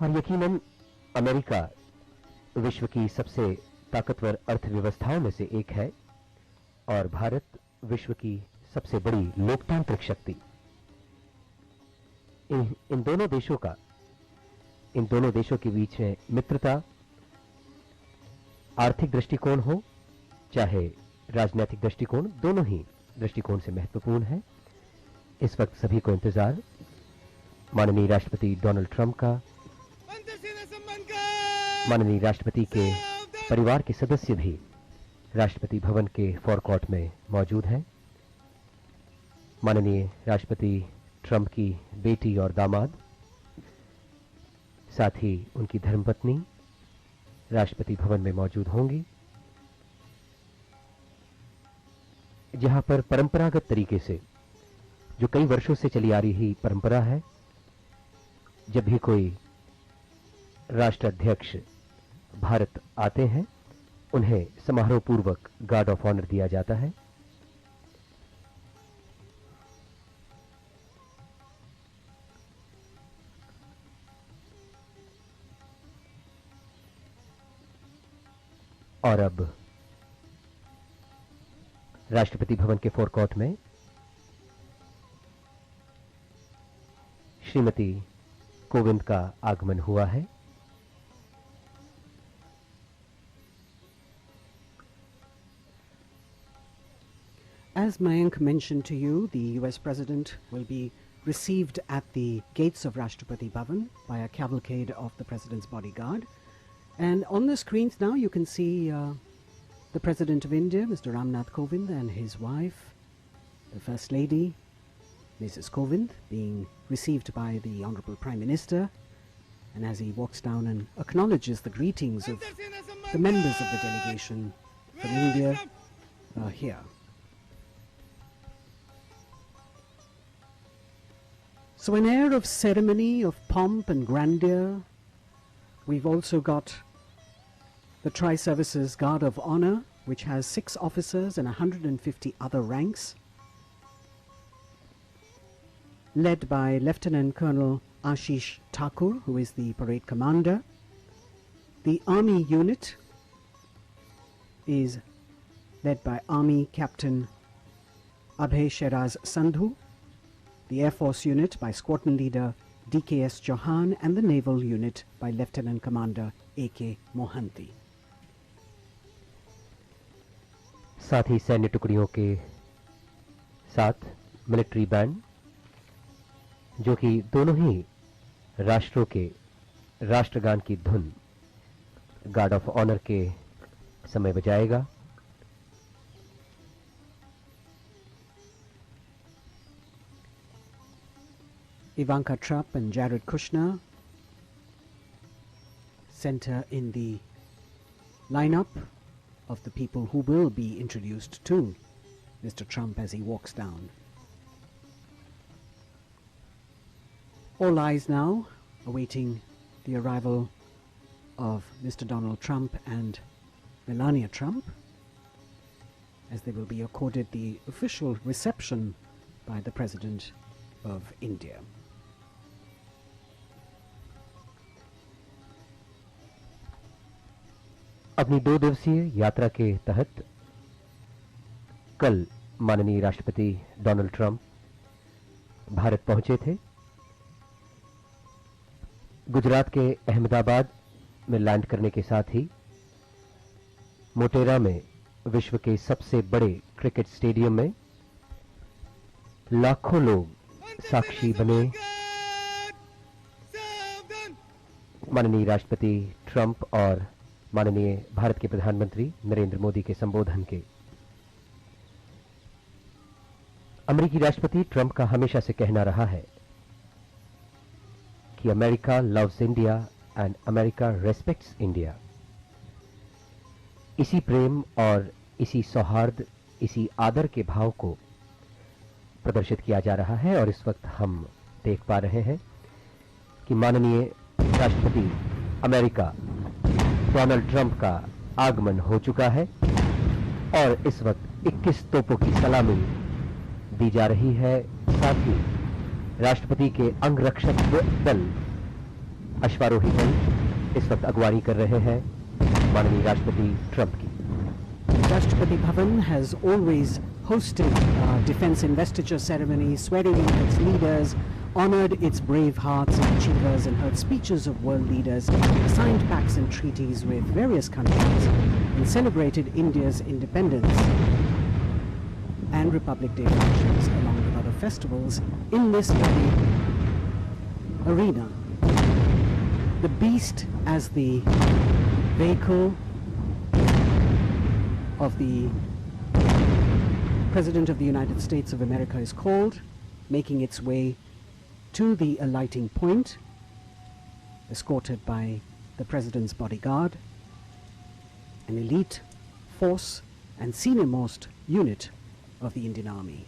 और यकीनन अमेरिका विश्व की सबसे ताकतवर अर्थव्यवस्थाओं में से एक है और भारत विश्व की सबसे बड़ी लोकतांत्रिक शक्ति। इन दोनों देशों के बीच में मित्रता, आर्थिक दृष्टिकोण हो चाहे राजनीतिक दृष्टिकोण, दोनों ही दृष्टिकोण से महत्वपूर्ण है। इस वक्त सभी को इंतजार माननीय राष्ट्रपति डोनाल्ड ट्रंप का, माननीय राष्ट्रपति के परिवार के सदस्य भी राष्ट्रपति भवन के फोरकॉर्ट में मौजूद हैं। माननीय राष्ट्रपति ट्रंप की बेटी और दामाद, साथ ही उनकी धर्मपत्नी राष्ट्रपति भवन में मौजूद होंगी, जहां पर परंपरागत तरीके से, जो कई वर्षों से चली आ रही परंपरा है, जब भी कोई राष्ट्राध्यक्ष भारत आते हैं उन्हें समारोह पूर्वक गार्ड ऑफ ऑनर दिया जाता है। और अब राष्ट्रपति भवन के फोरकॉर्ट में श्रीमती कोविंद का आगमन हुआ है। As Mayank mentioned to you, the US President will be received at the gates of Rashtrapati Bhavan by a cavalcade of the President's bodyguard. And on the screens now you can see the President of India, Mr. Ramnath Kovind, and his wife, the First Lady, Mrs. Kovind, being received by the Honorable Prime Minister. And as he walks down and acknowledges the greetings of the members of the delegation from India here. So an air of ceremony, of pomp and grandeur. We've also got the Tri-Services Guard of Honor, which has 6 officers and 150 other ranks, led by Lieutenant Colonel Ashish Thakur, who is the parade commander. The Army unit is led by Army Captain Abhay Sheraz Sandhu, the Air Force unit by Squadron Leader DKS Chauhan, and the Naval unit by Lieutenant Commander AK Mohanty. साथ ही सैन्य टुकड़ियों के साथ military band, जो कि दोनों ही राष्ट्रों के राष्ट्रगान की धुन गार्ड ऑफ ऑनर के समय बजाएगा। Ivanka Trump and Jared Kushner center in the lineup of the people who will be introduced to Mr. Trump as he walks down. All eyes now awaiting the arrival of Mr. Donald Trump and Melania Trump, as they will be accorded the official reception by the President of India. अपनी 2 दिवसीय यात्रा के तहत कल माननीय राष्ट्रपति Donald Trump Bharat पहुंचे थे। गुजरात के अहमदाबाद में लैंड करने के साथ ही मोटेरा में विश्व के सबसे बड़े क्रिकेट स्टेडियम में लाखों लोग साक्षी बने माननीय राष्ट्रपति ट्रंप और माननीय भारत के प्रधानमंत्री नरेंद्र मोदी के संबोधन के। अमेरिकी राष्ट्रपति ट्रंप का हमेशा से कहना रहा है कि America loves India and America respects India. इसी प्रेम और इसी सौहार्द, इसी आदर के भाव को प्रदर्शित किया जा रहा है। और इस वक्त हम देख पा रहे हैं कि माननीय राष्ट्रपति अमेरिका डोनाल्ड ट्रंप का आगमन हो चुका है और इस वक्त 21 तोपों की सलामी दी जा रही है। साथ ही राष्ट्रपति के अंगरक्षक दल अश्वारोही दल इस वक्त अगवानी कर रहे हैं माननीय राष्ट्रपति ट्रंप की। Rashtrapati Bhavan has always hosted defense investiture ceremonies, swearing in its leaders, honored its brave hearts and achievers, and heard speeches of world leaders, signed pacts and treaties with various countries, and celebrated India's independence and Republic Day functions along with other festivals in this very arena. The beast as the vehicle of the President of the United States of America is called, making its way to the alighting point, escorted by the President's bodyguard, an elite force and senior-most unit of the Indian Army.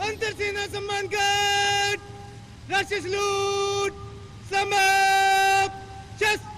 अंतरसेना सम्मान घाट राष्ट्रीय salute समाप्त शस्त्र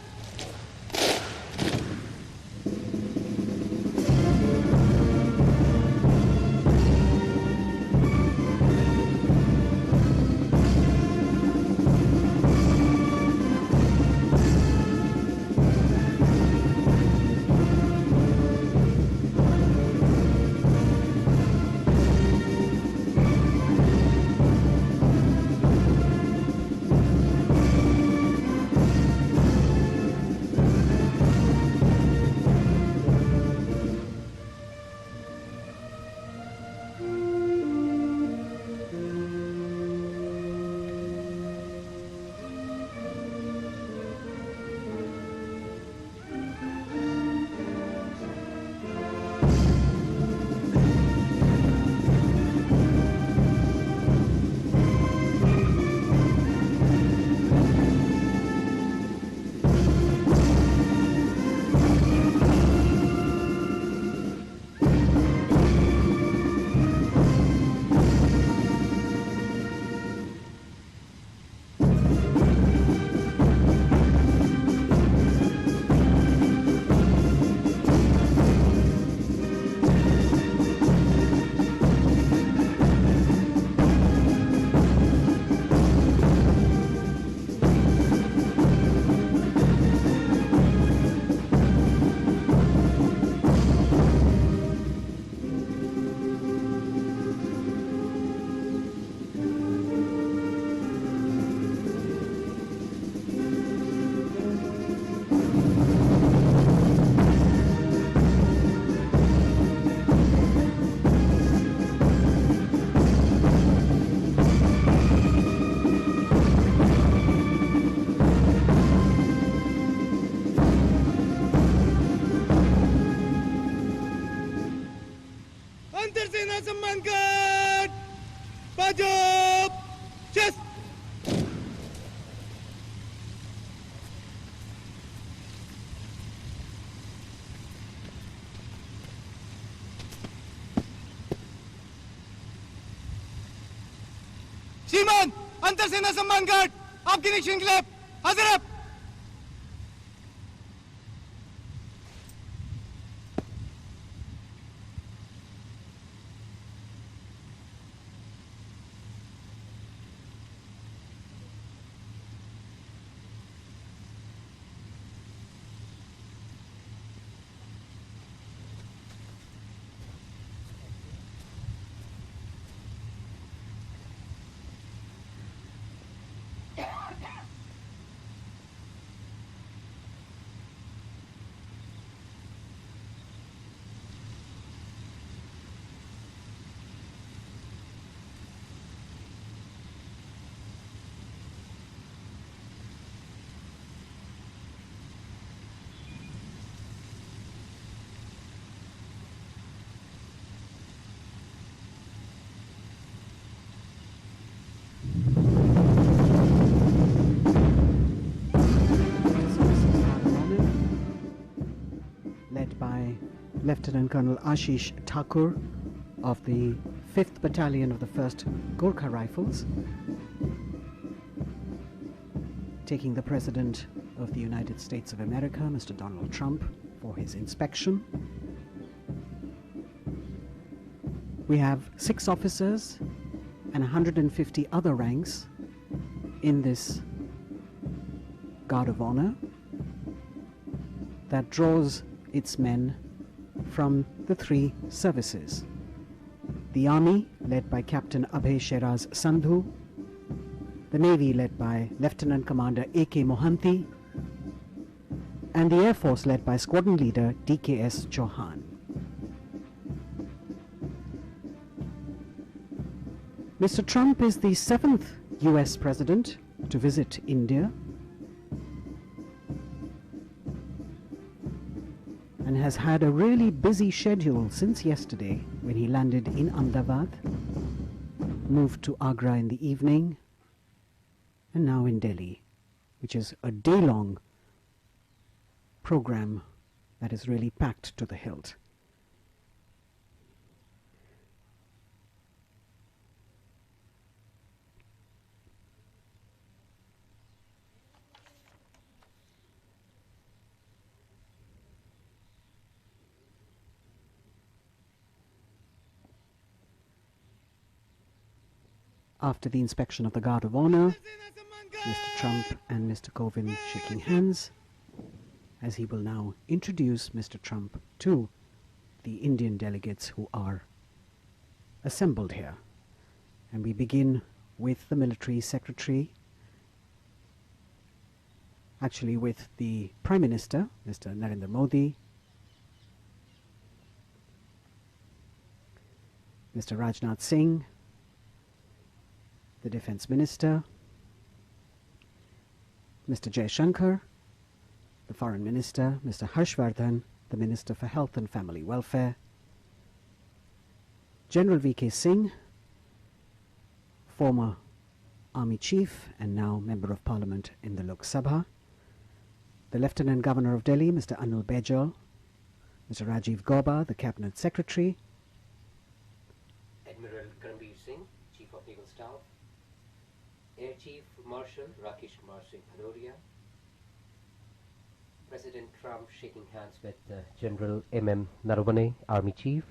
श्रीमान अंतर सेना सम्मान guard आपके निरीक्षण के लिए हाजिर है। Lieutenant Colonel Ashish Thakur of the 5th Battalion of the 1st Gorkha Rifles, taking the President of the United States of America, Mr. Donald Trump, for his inspection. We have 6 officers and 150 other ranks in this Guard of Honor that draws its men from the 3 services. The Army, led by Captain Abhay Sheraz Sandhu, the Navy, led by Lieutenant Commander A.K. Mohanty, and the Air Force, led by Squadron Leader D.K.S. Chauhan. Mr. Trump is the 7th US President to visit India and has had a really busy schedule since yesterday when he landed in Ahmedabad, moved to Agra in the evening, and now in Delhi, which is a day-long program that is really packed to the hilt. After the inspection of the Guard of Honor, Mr. Trump and Mr. Kovind shaking hands, as he will now introduce Mr. Trump to the Indian delegates who are assembled here. And we begin with the Military Secretary, actually with the Prime Minister, Mr. Narendra Modi, Mr. Rajnath Singh, the Defense Minister, Mr. Jaishankar, the Foreign Minister, Mr. Harshvardhan, the Minister for Health and Family Welfare, General V.K. Singh, former Army Chief and now Member of Parliament in the Lok Sabha, the Lieutenant Governor of Delhi, Mr. Anil Baijal, Mr. Rajiv Gauba, the Cabinet Secretary, Admiral Karambir Singh, Chief of Naval Staff, Air Chief Marshal Rakesh Kumar Singh Bhadoria, President Trump shaking hands with General M.M. Naravane, Army Chief,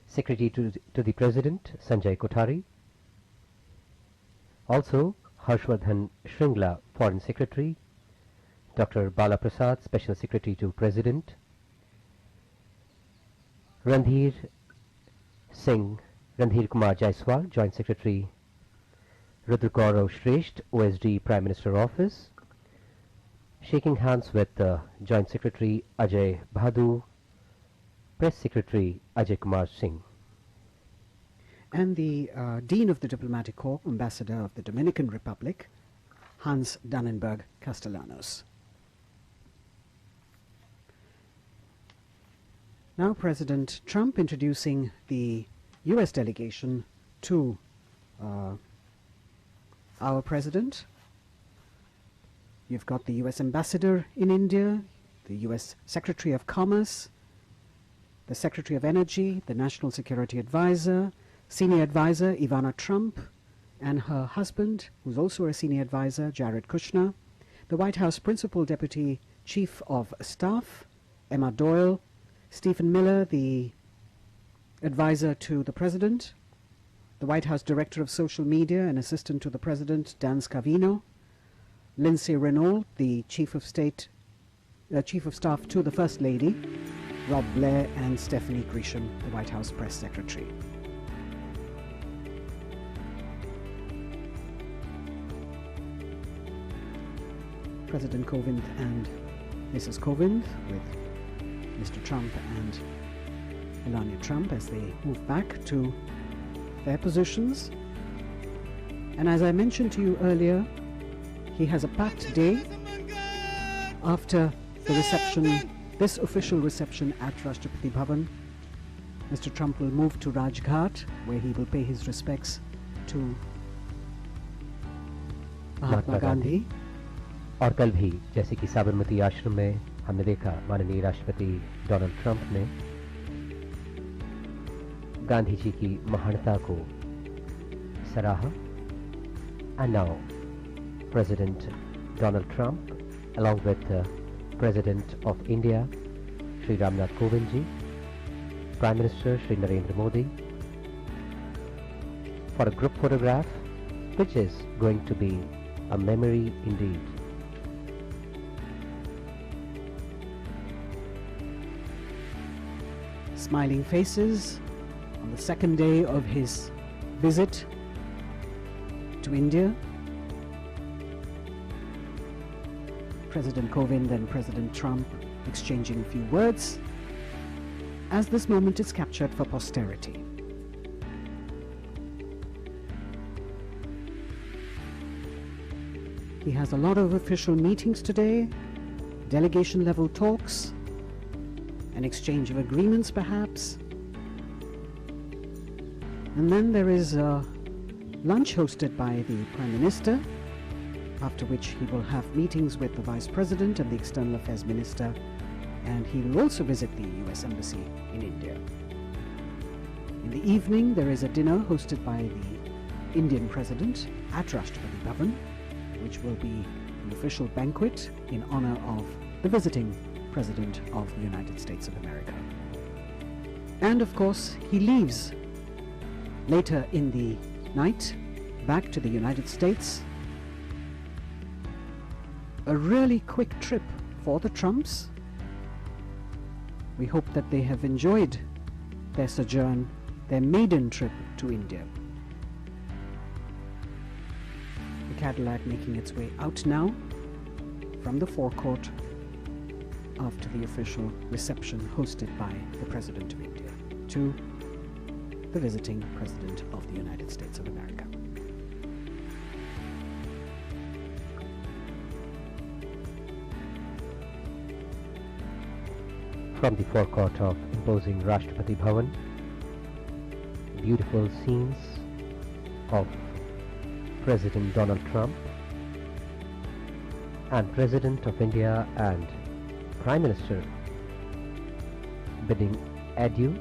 Secretary to the President Sanjay Kothari, also Harshvardhan Shringla, Foreign Secretary, Dr. Bala Prasad, Special Secretary to President, Randhir Kumar Jaiswal, Joint Secretary, Rudra Gaurav Shresht, OSD, Prime Minister Office, shaking hands with Joint Secretary Ajay Bhadu, Press Secretary Ajay Kumar Singh. And the Dean of the Diplomatic Corps, Ambassador of the Dominican Republic, Hans Dannenberg Castellanos. Now President Trump introducing the US delegation to our President. You've got the US Ambassador in India, the US Secretary of Commerce, the Secretary of Energy, the National Security Advisor, Senior Advisor Ivana Trump, and her husband, who's also a senior advisor, Jared Kushner, the White House Principal Deputy Chief of Staff, Emma Doyle, Stephen Miller, the advisor to the President, the White House Director of Social Media and Assistant to the President, Dan Scavino, Lindsay Renault, the Chief of Staff to the First Lady, Rob Blair, and Stephanie Grisham, the White House Press Secretary. President Kovind and Mrs. Kovind with Mr. Trump and Melania Trump as they move back to their positions. And as I mentioned to you earlier, he has a packed day after the reception, this official reception at Rashtrapati Bhavan. Mr. Trump will move to Rajghat, where he will pay his respects to Mahatma Gandhi. और कल भी जैसे कि साबरमती आश्रम में हमने देखा, माननीय राष्ट्रपति डोनाल्ड ट्रंप ने गांधी जी की महानता को सराहा. And now President Donald Trump, along with the President of India, Shri Ramnath Kovind ji, Prime Minister Shri Narendra Modi, for a group photograph, which is going to be a memory indeed. Smiling faces on the second day of his visit to India. President Kovind and President Trump exchanging a few words as this moment is captured for posterity. He has a lot of official meetings today, delegation level talks, an exchange of agreements perhaps. And then there is a lunch hosted by the Prime Minister, after which he will have meetings with the Vice President and the External Affairs Minister, and he will also visit the US Embassy in India. In the evening there is a dinner hosted by the Indian President at Rashtrapati Bhavan, which will be an official banquet in honor of the visiting President of the United States of America. And of course, he leaves later in the night back to the United States. A really quick trip for the Trumps. We hope that they have enjoyed their sojourn, their maiden trip to India. The Cadillac making its way out now from the forecourt after the official reception hosted by the President of India to the visiting President of the United States of America. From the forecourt of imposing Rashtrapati Bhavan, beautiful scenes of President Donald Trump and President of India and Prime Minister bidding adieu